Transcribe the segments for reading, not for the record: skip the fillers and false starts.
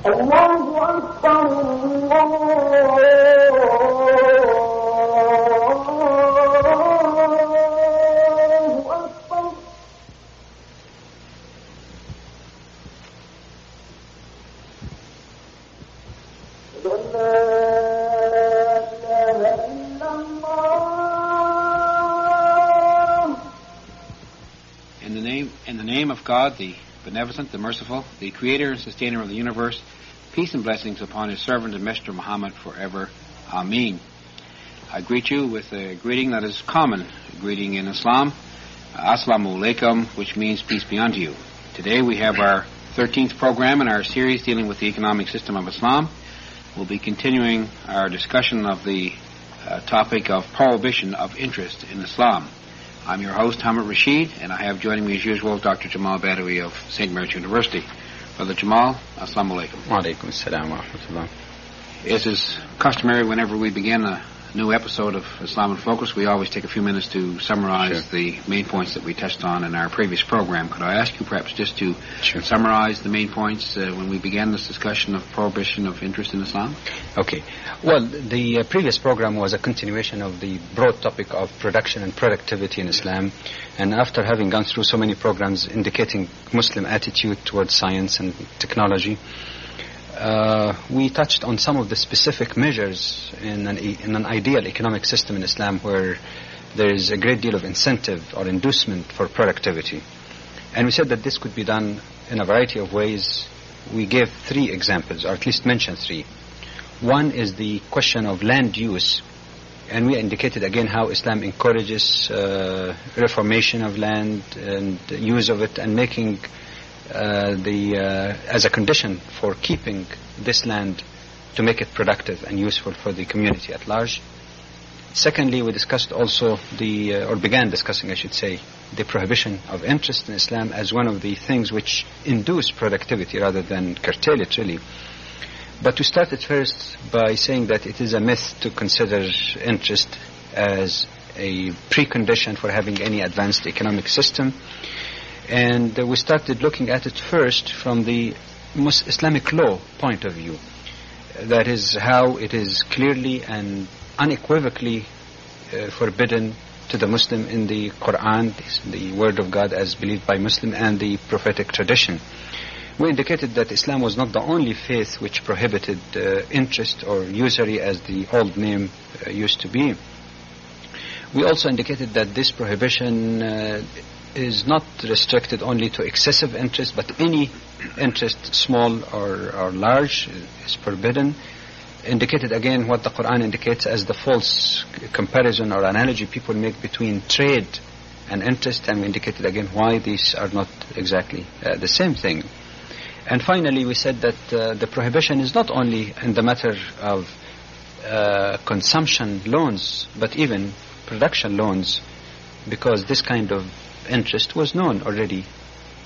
In the name of God, the Beneficent, the Merciful, the Creator and Sustainer of the universe, peace and blessings upon His servant and Messenger Muhammad forever. Ameen. I greet you with a greeting that is common, a greeting in Islam, Assalamu alaikum, which means peace be unto you. Today we have our 13th program in our series dealing with the economic system of Islam. We'll be continuing our discussion of the topic of prohibition of interest in Islam. I'm your host, Hamid Rashid, and I have joining me as usual Dr. Jamal Badawi of St. Mary's University. Brother Jamal, Assalamu alaikum. Wa alaikum assalam wa rahmatullah. As is customary, whenever we begin a new episode of Islam in Focus, we always take a few minutes to summarize the main points that we touched on in our previous program. Could I ask you perhaps just to summarize the main points when we began this discussion of prohibition of interest in Islam? Okay. Well, the previous program was a continuation of the broad topic of production and productivity in Islam. And after having gone through so many programs indicating Muslim attitude towards science and technology, we touched on some of the specific measures in an ideal economic system in Islam where there is a great deal of incentive or inducement for productivity. And we said that this could be done in a variety of ways. We gave 3 examples, or at least mentioned 3. One is the question of land use, and we indicated again how Islam encourages reformation of land and use of it, and making as a condition for keeping this land to make it productive and useful for the community at large. Secondly, we discussed also began discussing, I should say, the prohibition of interest in Islam as one of the things which induce productivity rather than curtail it really. But we started first by saying that it is a myth to consider interest as a precondition for having any advanced economic system. And we started looking at it first from the Islamic law point of view. That is how it is clearly and unequivocally forbidden to the Muslim in the Quran, the word of God as believed by Muslim, and the prophetic tradition. We indicated that Islam was not the only faith which prohibited interest or usury as the old name used to be. We also indicated that this prohibition is not restricted only to excessive interest, but any interest, small or large, is forbidden. Indicated again what the Quran indicates as the false comparison or analogy people make between trade and interest, and we indicated again why these are not exactly the same thing. And finally we said that the prohibition is not only in the matter of consumption loans, but even production loans, because this kind of interest was known already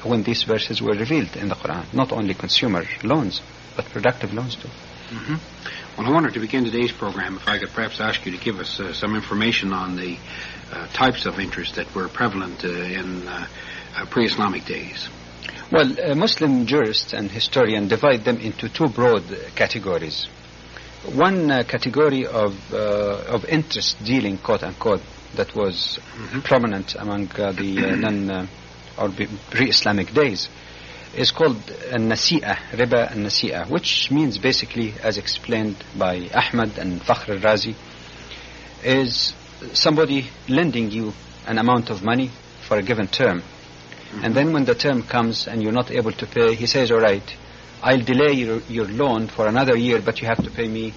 when these verses were revealed in the Quran. Not only consumer loans, but productive loans too. Mm-hmm. Well, I wanted to begin today's program, if I could perhaps ask you to give us some information on the types of interest that were prevalent in pre-Islamic days. Well, Muslim jurists and historians divide them into 2 broad categories. One category of interest dealing, quote unquote, that was prominent among the pre-Islamic days is called al-nasi'ah, riba al-nasi'ah, which means basically, as explained by Ahmad and Fakhr al-Razi, is somebody lending you an amount of money for a given term. And then when the term comes and you're not able to pay, he says, all right, I'll delay your loan for another year, but you have to pay me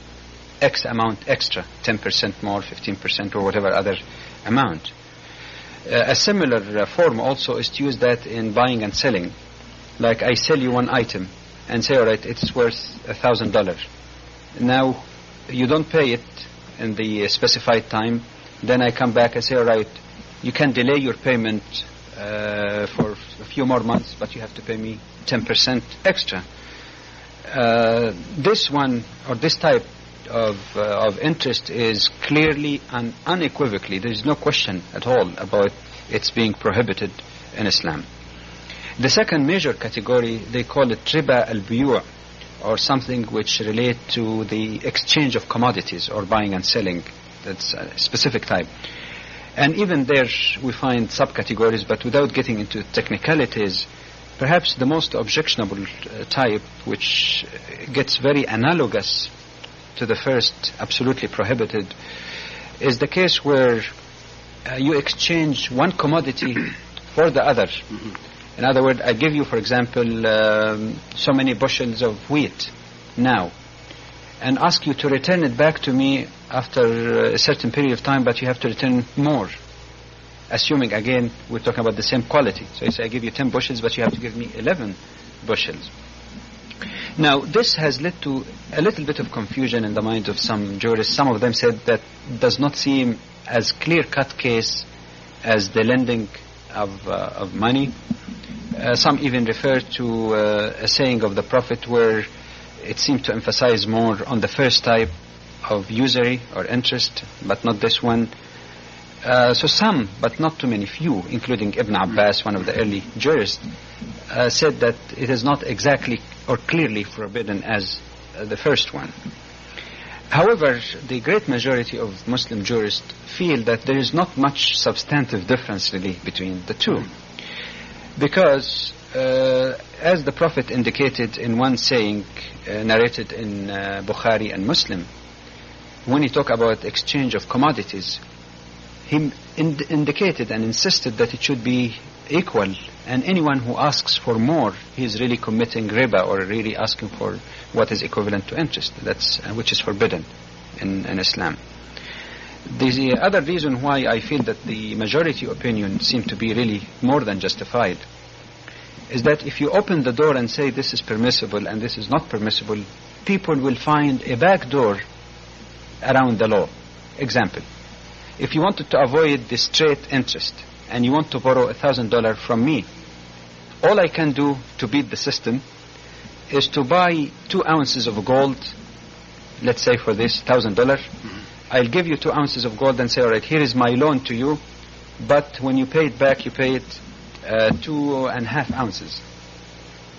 X amount extra, 10% more, 15%, or whatever other amount. A similar form also is to use that in buying and selling. Like I sell you one item and say, all right, it's worth $1,000. Now, you don't pay it in the specified time. Then I come back and say, all right, you can delay your payment for a few more months, but you have to pay me 10% extra. This one, or this type of interest, is clearly and unequivocally, there is no question at all about its being prohibited in Islam. The second major category, they call it riba al-buyu', or something which relate to the exchange of commodities or buying and selling. That's a specific type. And even there we find subcategories, but without getting into technicalities, perhaps the most objectionable type, which gets very analogous to the first, absolutely prohibited, is the case where you exchange one commodity for the other. In other words, I give you, for example, so many bushels of wheat now, and ask you to return it back to me after a certain period of time, but you have to return more. Assuming, again, we're talking about the same quality. So you say, I give you 10 bushels, but you have to give me 11 bushels. Now, this has led to a little bit of confusion in the mind of some jurists. Some of them said that does not seem as clear-cut case as the lending of money. Some even refer to a saying of the Prophet where it seemed to emphasize more on the first type of usury or interest, but not this one. So some, but not too many, few, including Ibn Abbas, one of the early jurists, said that it is not exactly or clearly forbidden as the first one. However, the great majority of Muslim jurists feel that there is not much substantive difference really between the two. Because, as the Prophet indicated in one saying narrated in Bukhari and Muslim, when he talked about exchange of commodities, he indicated and insisted that it should be equal, and anyone who asks for more, he is really committing riba, or really asking for what is equivalent to interest, which is forbidden in Islam. The other reason why I feel that the majority opinion seems to be really more than justified is that if you open the door and say this is permissible and this is not permissible, people will find a back door around the law. Example, if you wanted to avoid the straight interest and you want to borrow $1,000 from me, all I can do to beat the system is to buy 2 ounces of gold, let's say for this $1,000. I'll give you 2 ounces of gold and say, all right, here is my loan to you, but when you pay it back, you pay it 2.5 ounces.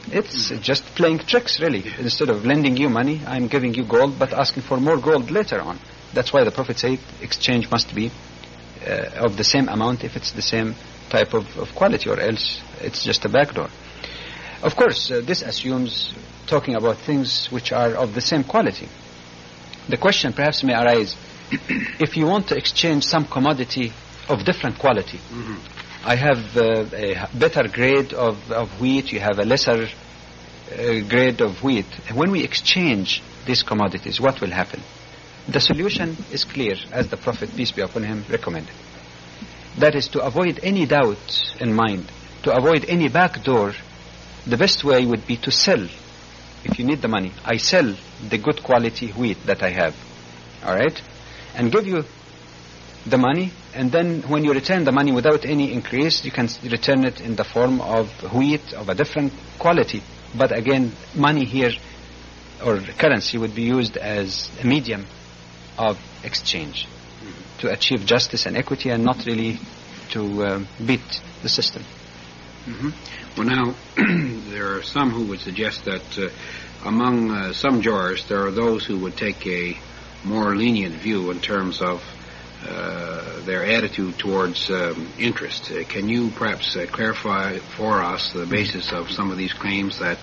It's just playing tricks, really. Instead of lending you money, I'm giving you gold, but asking for more gold later on. That's why the Prophet said exchange must be of the same amount if it's the same type of quality, or else it's just a backdoor. Of course, this assumes talking about things which are of the same quality. The question perhaps may arise, if you want to exchange some commodity of different quality, I have a better grade of wheat, you have a lesser grade of wheat. When we exchange these commodities, what will happen? The solution is clear, as the Prophet, peace be upon him, recommended. That is, to avoid any doubt in mind, to avoid any backdoor, the best way would be to sell. If you need the money, I sell the good quality wheat that I have, all right, and give you the money, and then when you return the money without any increase, you can return it in the form of wheat of a different quality. But again, money here, or currency, would be used as a medium of exchange to achieve justice and equity, and not really to beat the system. Well, now, there are some who would suggest that among some jurors, there are those who would take a more lenient view in terms of their attitude towards interest. Can you perhaps clarify for us the basis of some of these claims that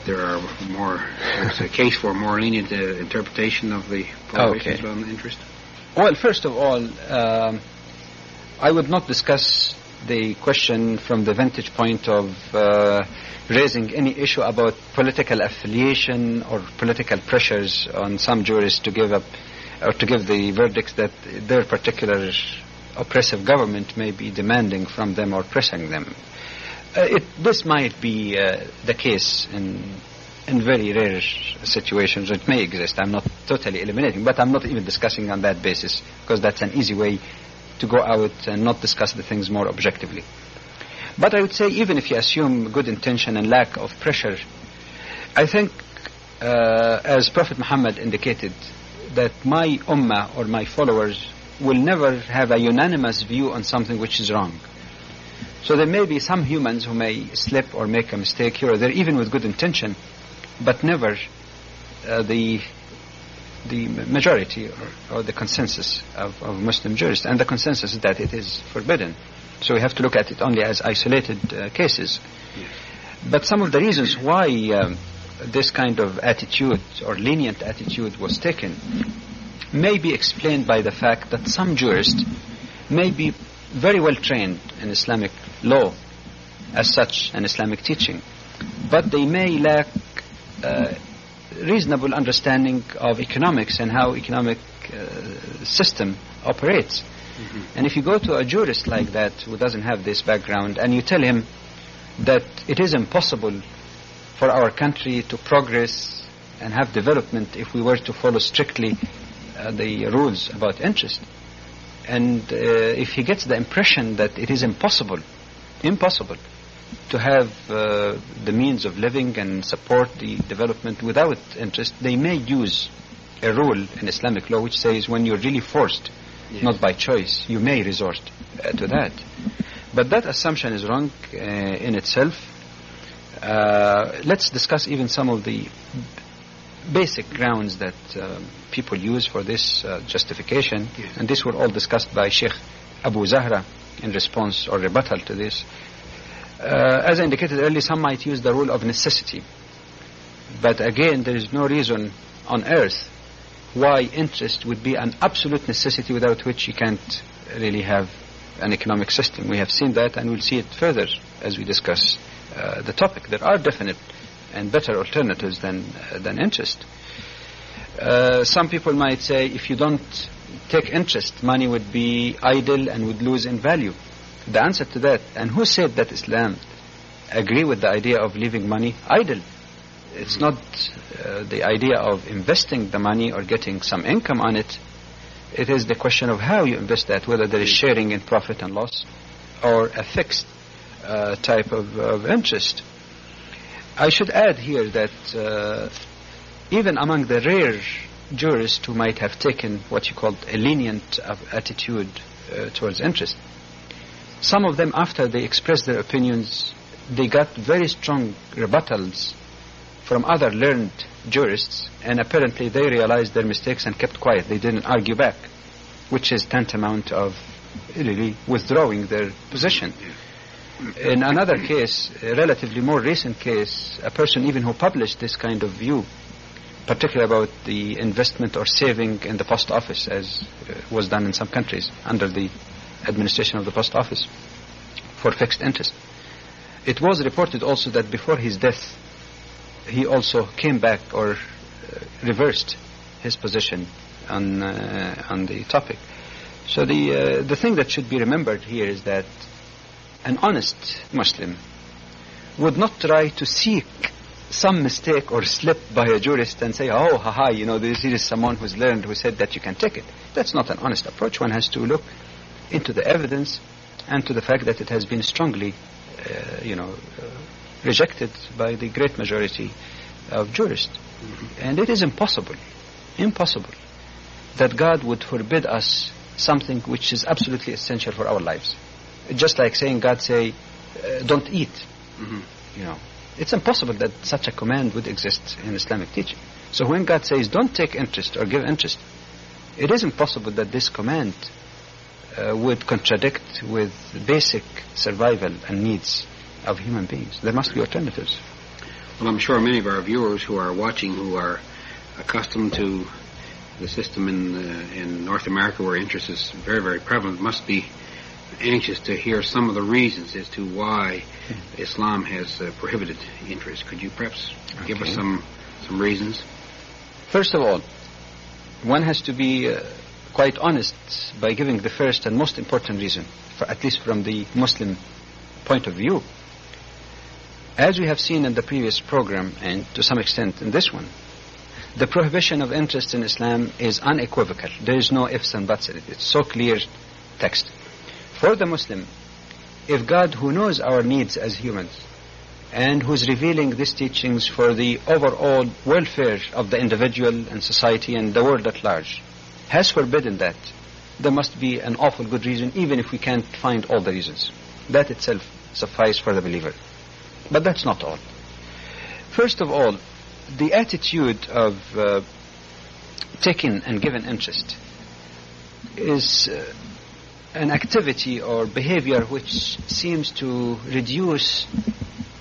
there are there's a case for more lenient interpretation of the prohibitions on interest? Well, first of all, I would not discuss the question from the vantage point of raising any issue about political affiliation or political pressures on some jurists to give up or to give the verdicts that their particular oppressive government may be demanding from them or pressing them. This might be the case in very rare situations. It may exist. I'm not totally eliminating, but I'm not even discussing on that basis, because that's an easy way to go out and not discuss the things more objectively. But I would say, even if you assume good intention and lack of pressure, I think, as Prophet Muhammad indicated, that my ummah or my followers will never have a unanimous view on something which is wrong. So there may be some humans who may slip or make a mistake here or there, even with good intention, but never the majority or the consensus of Muslim jurists. And the consensus is that it is forbidden. So we have to look at it only as isolated cases. Yes. But some of the reasons why this kind of attitude or lenient attitude was taken may be explained by the fact that some jurists may be very well trained in Islamic law as such and Islamic teaching, but they may lack reasonable understanding of economics and how economic system operates. Mm-hmm. And if you go to a jurist like that who doesn't have this background and you tell him that it is impossible for our country to progress and have development if we were to follow strictly the rules about interest, and if he gets the impression that it is impossible to have the means of living and support the development without interest, they may use a rule in Islamic law which says when you're really forced, yes, not by choice, you may resort to that. But that assumption is wrong in itself. Let's discuss even some of the basic grounds that people use for this justification. Yes. And these were all discussed by Sheikh Abu Zahra in response or rebuttal to this. As I indicated earlier, some might use the rule of necessity. But again, there is no reason on earth why interest would be an absolute necessity without which you can't really have an economic system. We have seen that, and we'll see it further as we discuss the topic. There are definite and better alternatives than interest. Some people might say if you don't take interest, money would be idle and would lose in value. The answer to that, and who said that Islam agree with the idea of leaving money idle? It's not the idea of investing the money or getting some income on it. It is the question of how you invest that, whether there is sharing in profit and loss or a fixed type of interest. I should add here that even among the rare jurists who might have taken what you called a lenient attitude towards interest, some of them, after they expressed their opinions, they got very strong rebuttals from other learned jurists, and apparently they realized their mistakes and kept quiet. They didn't argue back, which is tantamount of really withdrawing their position. In another case, a relatively more recent case, a person even who published this kind of view, particularly about the investment or saving in the post office, as was done in some countries under the administration of the post office for fixed interest. It was reported also that before his death, he also came back or reversed his position on the topic. So the thing that should be remembered here is that an honest Muslim would not try to seek some mistake or slip by a jurist and say, oh, haha, this is someone who's learned who said that you can take it. That's not an honest approach. One has to look into the evidence and to the fact that it has been strongly, rejected by the great majority of jurists. Mm-hmm. And it is impossible that God would forbid us something which is absolutely essential for our lives. Just like saying God say, don't eat. Mm-hmm. It's impossible that such a command would exist in Islamic teaching. So when God says don't take interest or give interest, it is impossible that this command would contradict with basic survival and needs of human beings. There must be alternatives. Well, I'm sure many of our viewers who are watching, who are accustomed to the system in North America where interest is very, very prevalent, must be anxious to hear some of the reasons as to why Islam has prohibited interest. Could you perhaps give us some reasons? First of all, one has to be quite honest by giving the first and most important reason, at least from the Muslim point of view. As we have seen in the previous program, and to some extent in this one, the prohibition of interest in Islam is unequivocal. There is no ifs and buts in it. It's so clear text. For the Muslim, if God, who knows our needs as humans, and who's revealing these teachings for the overall welfare of the individual and society and the world at large, has forbidden that, there must be an awful good reason, even if we can't find all the reasons. That itself suffices for the believer. But that's not all. First of all, the attitude of taking and giving interest is an activity or behavior which seems to reduce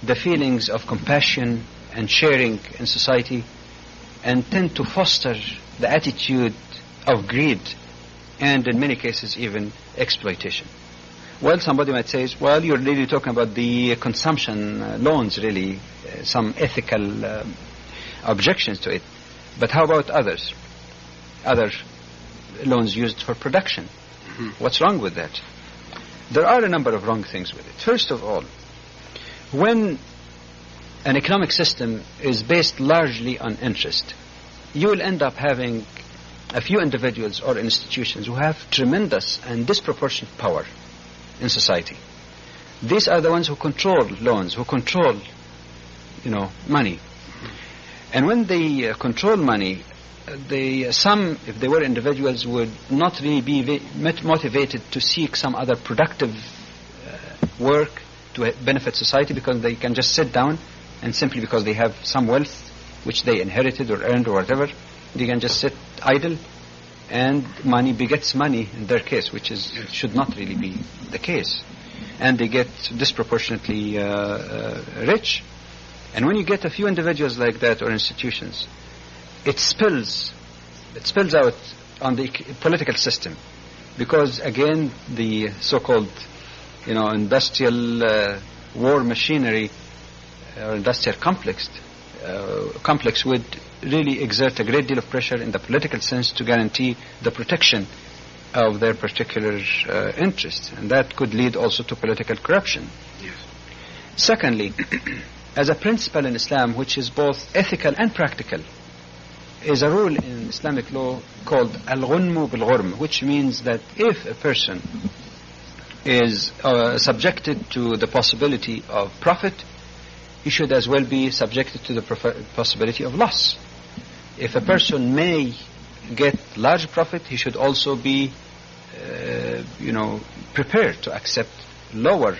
the feelings of compassion and sharing in society and tend to foster the attitude of greed and in many cases even exploitation. Well, somebody might say, well, you're really talking about the consumption loans, really, some ethical objections to it. But how about others? Other loans used for production. Mm-hmm. What's wrong with that? There are a number of wrong things with it. First of all, when an economic system is based largely on interest, you will end up having a few individuals or institutions who have tremendous and disproportionate power in society. These are the ones who control loans, who control, money. And when they control money, some, if they were individuals, would not really be motivated to seek some other productive work to benefit society, because they can just sit down and simply because they have some wealth which they inherited or earned or whatever, they can just sit idle, and money begets money in their case, which should not really be the case. And they get disproportionately rich. And when you get a few individuals like that or institutions, it spills out on the political system, because again the so-called industrial war machinery or industrial complex would really exert a great deal of pressure in the political sense to guarantee the protection of their particular interests, and that could lead also to political corruption. Yes. Secondly, as a principle in Islam which is both ethical and practical, is a rule in Islamic law called al-ghunmu bil-ghurm, which means that if a person is subjected to the possibility of profit, he should as well be subjected to the possibility of loss. If a person may get large profit, he should also be prepared to accept lower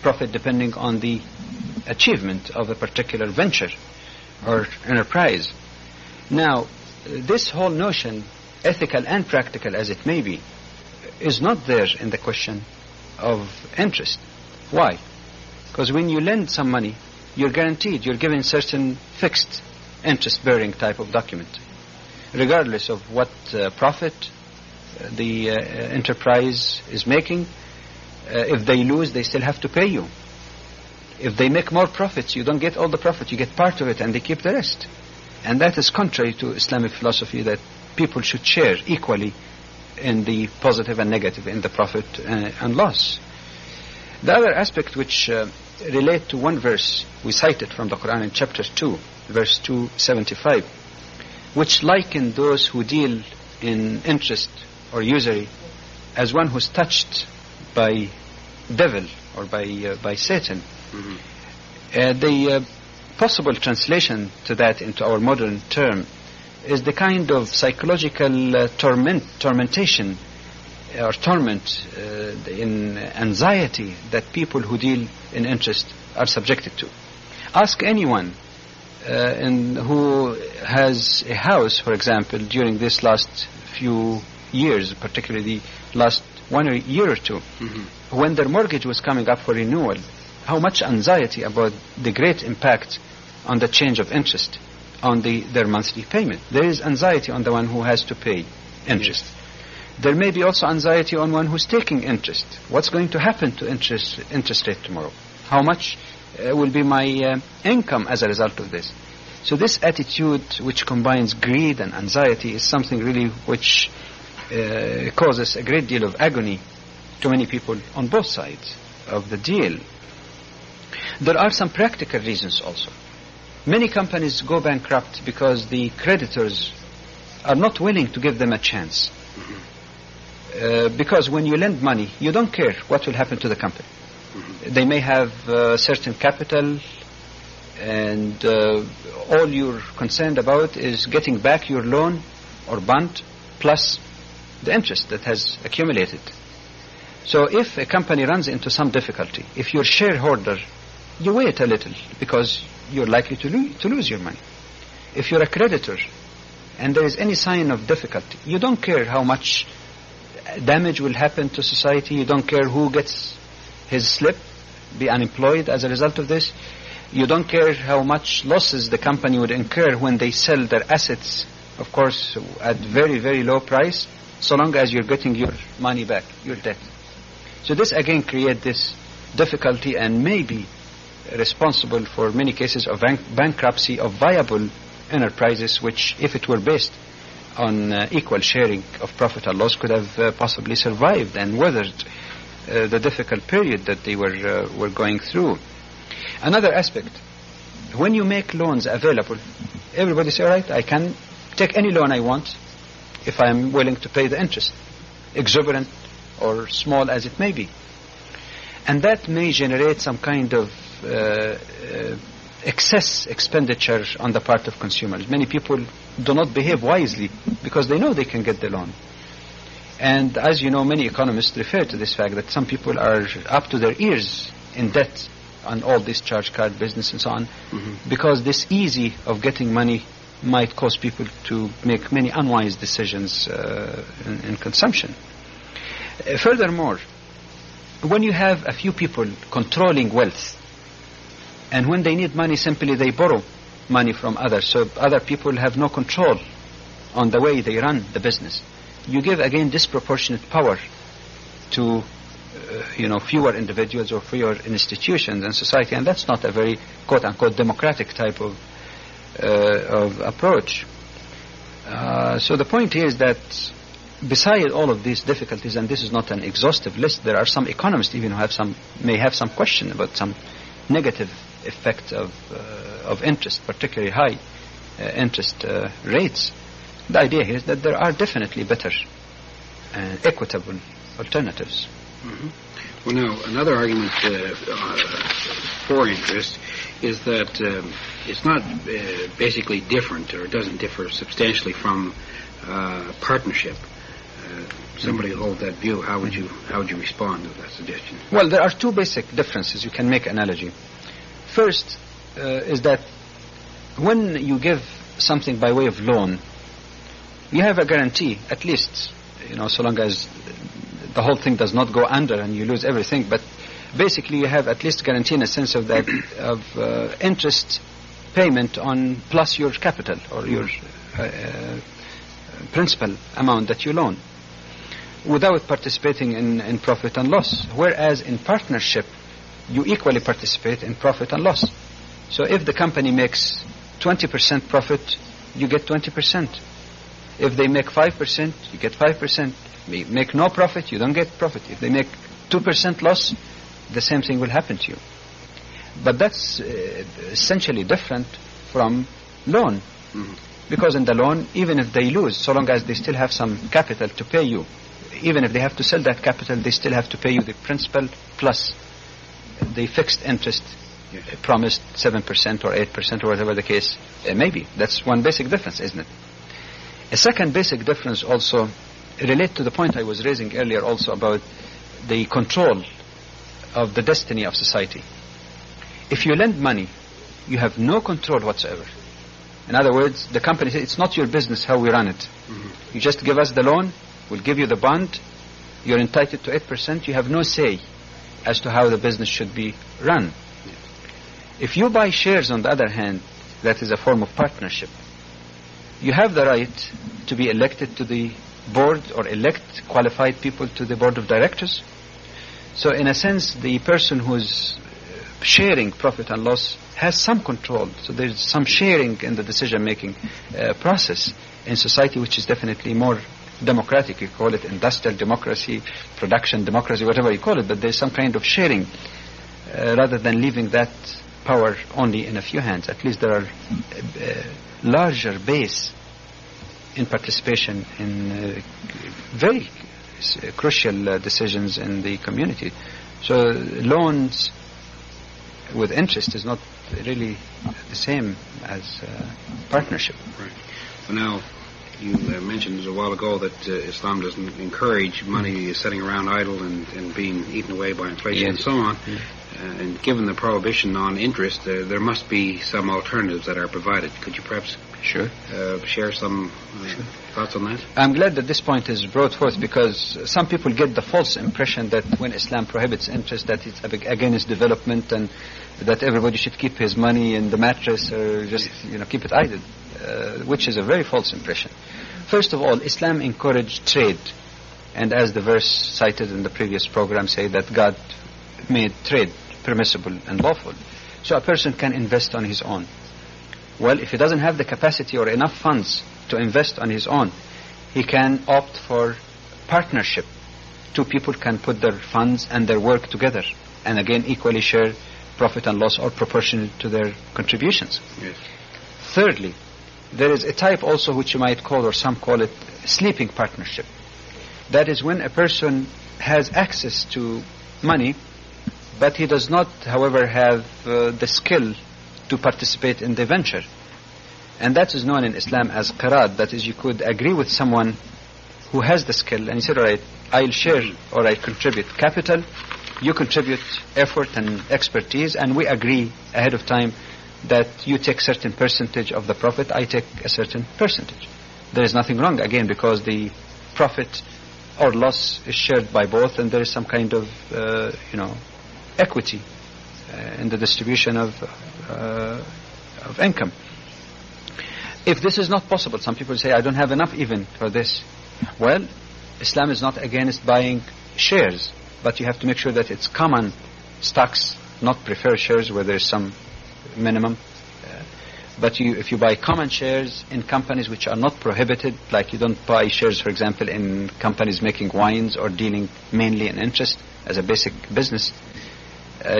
profit depending on the achievement of a particular venture or enterprise. Now, this whole notion, ethical and practical as it may be, is not there in the question of interest. Why? Because when you lend some money, you're guaranteed, you're given certain fixed interest-bearing type of document, regardless of what profit the enterprise is making. If they lose, they still have to pay you. If they make more profits, you don't get all the profit, you get part of it and they keep the rest. And that is contrary to Islamic philosophy, that people should share equally in the positive and negative, in the profit and loss. The other aspect which relate to one verse we cited from the Quran in chapter 2, verse 275, which liken those who deal in interest or usury as one who's touched by devil or by Satan. Mm-hmm. The possible translation to that into our modern term is the kind of psychological tormentation or torment in anxiety that people who deal in interest are subjected to. Ask anyone who has a house, for example, during this last few years, particularly the last 1 year or two, mm-hmm. when their mortgage was coming up for renewal, how much anxiety about the great impact on the change of interest on their monthly payment. There is anxiety on the one who has to pay interest. Yes. There may be also anxiety on one who's taking interest. What's going to happen to interest rate tomorrow? How much will be my income as a result of this? So this attitude which combines greed and anxiety is something really which causes a great deal of agony to many people on both sides of the deal. There are some practical reasons also. Many companies go bankrupt because the creditors are not willing to give them a chance. Because when you lend money, you don't care what will happen to the company. They may have certain capital, and all you're concerned about is getting back your loan or bond plus the interest that has accumulated. So if a company runs into some difficulty, if you're a shareholder, you wait a little because you're likely to lose your money. if you're a creditor and there is any sign of difficulty, you don't care how much damage will happen to society, you don't care who gets his slip, be unemployed as a result of this, you don't care how much losses the company would incur when they sell their assets, of course, at very, very low price, so long as you're getting your money back, your debt. So this again creates this difficulty and may be responsible for many cases of bankruptcy of viable enterprises, which, if it were based on equal sharing of profit and loss, could have possibly survived and weathered the difficult period that they were going through. Another aspect, when you make loans available, everybody say, all right, I can take any loan I want if I'm willing to pay the interest, exuberant or small as it may be. And that may generate some kind of excess expenditure on the part of consumers. Many people do not behave wisely because they know they can get the loan. And as you know, many economists refer to this fact that some people are up to their ears in debt on all this charge card business and so on, because this easy of getting money might cause people to make many unwise decisions in consumption. Furthermore, when you have a few people controlling wealth, and when they need money, simply they borrow money from others, so other people have no control on the way they run the business, you give again disproportionate power to fewer individuals or fewer institutions in society, and that's not a very quote-unquote democratic type of approach. So the point is that beside all of these difficulties, and this is not an exhaustive list, there are some economists even who may have some question about some negative effect of interest, particularly high interest rates. The idea here is that there are definitely better and equitable alternatives. Well, now, another argument for interest is that it's not basically different, or it doesn't differ substantially from partnership. Somebody hold that view. How would you respond to that suggestion? Well, there are two basic differences. You can make analogy. First is that when you give something by way of loan, you have a guarantee, at least, so long as the whole thing does not go under and you lose everything, but basically you have at least guarantee in a sense of that of interest payment on plus your capital or your principal amount that you loan, without participating in profit and loss. Whereas in partnership, you equally participate in profit and loss. So if the company makes 20% profit, you get 20%. If they make 5%, you get 5%. They make no profit, you don't get profit. If they make 2% loss, the same thing will happen to you. But that's essentially different from loan. Because in the loan, even if they lose, so long as they still have some capital to pay you, even if they have to sell that capital, they still have to pay you the principal plus the fixed interest promised 7% or 8% or whatever the case may be. That's one basic difference, isn't it? A second basic difference also relates to the point I was raising earlier also about the control of the destiny of society. If you lend money, you have no control whatsoever. In other words, the company says, it's not your business how we run it. You just give us the loan, we'll give you the bond, you're entitled to 8%, you have no say as to how the business should be run. If you buy shares, on the other hand, that is a form of partnership. You have the right to be elected to the board or elect qualified people to the board of directors. So in a sense, the person who's sharing profit and loss has some control. So there's some sharing in the decision-making process in society, which is definitely more democratic. You call it industrial democracy, production democracy, whatever you call it, but there's some kind of sharing rather than leaving that power only in a few hands. At least there are larger base in participation in very crucial decisions in the community. So loans with interest is not really the same as partnership. Right. Well, now, You mentioned a while ago that Islam doesn't encourage money sitting around idle and being eaten away by inflation and so on. And given the prohibition on interest, there must be some alternatives that are provided. Could you perhaps share some thoughts on that? I'm glad that this point is brought forth, because some people get the false impression that when Islam prohibits interest, that it's against development and that everybody should keep his money in the mattress or just keep it idle, which is a very false impression. First of all, Islam encouraged trade, and as the verse cited in the previous program say that God made trade permissible and lawful. So a person can invest on his own. Well, if he doesn't have the capacity or enough funds to invest on his own, he can opt for partnership. Two people can put their funds and their work together, and again equally share profit and loss or proportional to their contributions. Yes. Thirdly, there is a type also which you might call, or some call it, sleeping partnership. That is when a person has access to money, but he does not, however, have the skill to participate in the venture. And that is known in Islam as qiraad. That is, you could agree with someone who has the skill, and you said, all right, I'll share or I'll contribute capital, you contribute effort and expertise, and we agree ahead of time that you take certain percentage of the profit, I take a certain percentage. There is nothing wrong, again, because the profit or loss is shared by both, and there is some kind of, equity in the distribution of income. If this is not possible, some people say, I don't have enough even for this. Well, Islam is not against buying shares, but you have to make sure that it's common stocks, not preferred shares where there's some minimum. But if you buy common shares in companies which are not prohibited, like you don't buy shares, for example, in companies making wines or dealing mainly in interest as a basic business,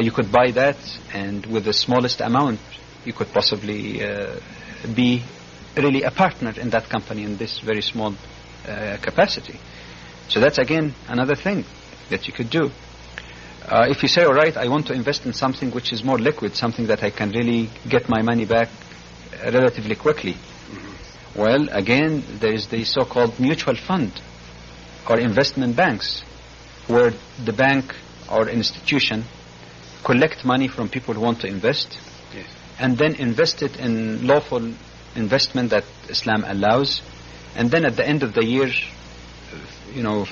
you could buy that, and with the smallest amount, you could possibly be really a partner in that company in this very small capacity. So that's again another thing that you could do. If you say, all right, I want to invest in something which is more liquid, something that I can really get my money back relatively quickly. Mm-hmm. Well, again, there is the so-called mutual fund or investment banks, where the bank or institution collect money from people who want to invest, yes, and then invest it in lawful investment that Islam allows, and then at the end of the year,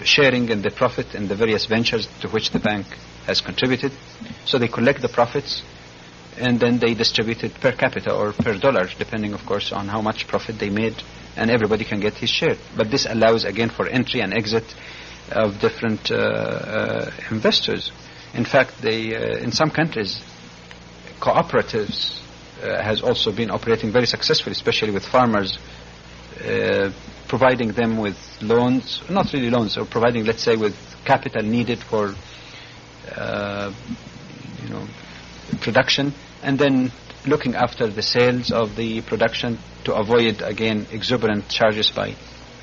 sharing in the profit in the various ventures to which the bank has contributed. So they collect the profits, and then they distribute it per capita or per dollar, depending, of course, on how much profit they made, and everybody can get his share. But this allows, again, for entry and exit of different investors. In fact, in some countries, cooperatives has also been operating very successfully, especially with farmers, providing them with loans, not really loans, or providing, let's say, with capital needed for production, and then looking after the sales of the production to avoid, again, exorbitant charges by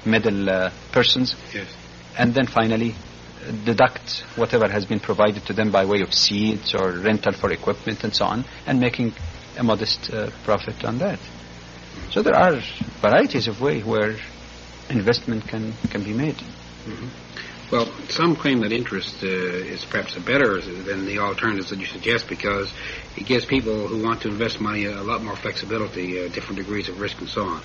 middle persons. Yes. And then finally deduct whatever has been provided to them by way of seeds or rental for equipment and so on, and making a modest profit on that. So there are varieties of ways where investment can be made. Mm-hmm. Well, some claim that interest is perhaps better than the alternatives that you suggest, because it gives people who want to invest money a lot more flexibility, different degrees of risk and so on.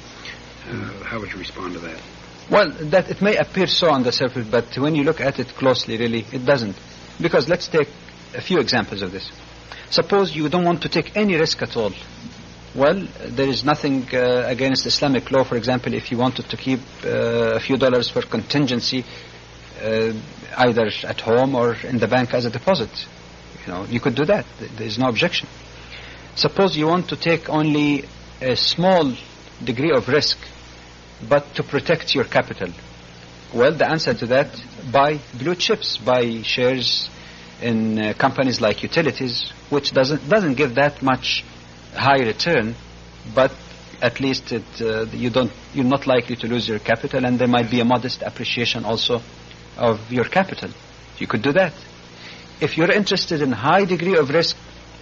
How would you respond to that? Well, that it may appear so on the surface, but when you look at it closely, really, it doesn't. Because let's take a few examples of this. Suppose you don't want to take any risk at all. Well, there is nothing against Islamic law, for example, if you wanted to keep a few dollars for contingency, either at home or in the bank as a deposit. You could do that. There is no objection. Suppose you want to take only a small degree of risk, but to protect your capital. Well, the answer to that, buy blue chips, buy shares in companies like utilities, which doesn't give that much high return, but at least you're not likely to lose your capital, and there might be a modest appreciation also of your capital. You could do that. If you're interested in high degree of risk,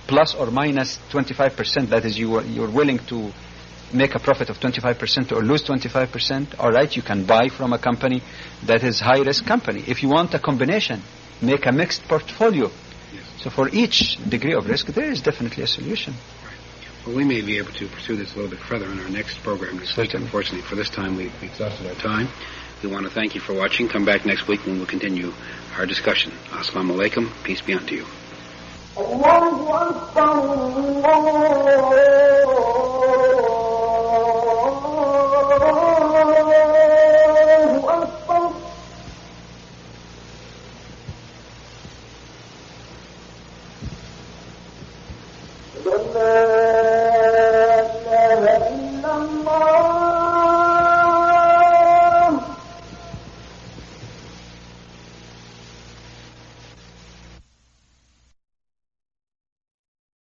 plus or minus 25%, that is, you're willing to make a profit of 25% or lose 25%, all right, you can buy from a company that is high-risk company. If you want a combination, make a mixed portfolio. Yes. So for each degree of risk, there is definitely a solution. Right. Well, we may be able to pursue this a little bit further in our next program this week. Unfortunately, for this time, we've exhausted our time. We want to thank you for watching. Come back next week when we'll continue our discussion. Assalamu alaikum. Peace be unto you.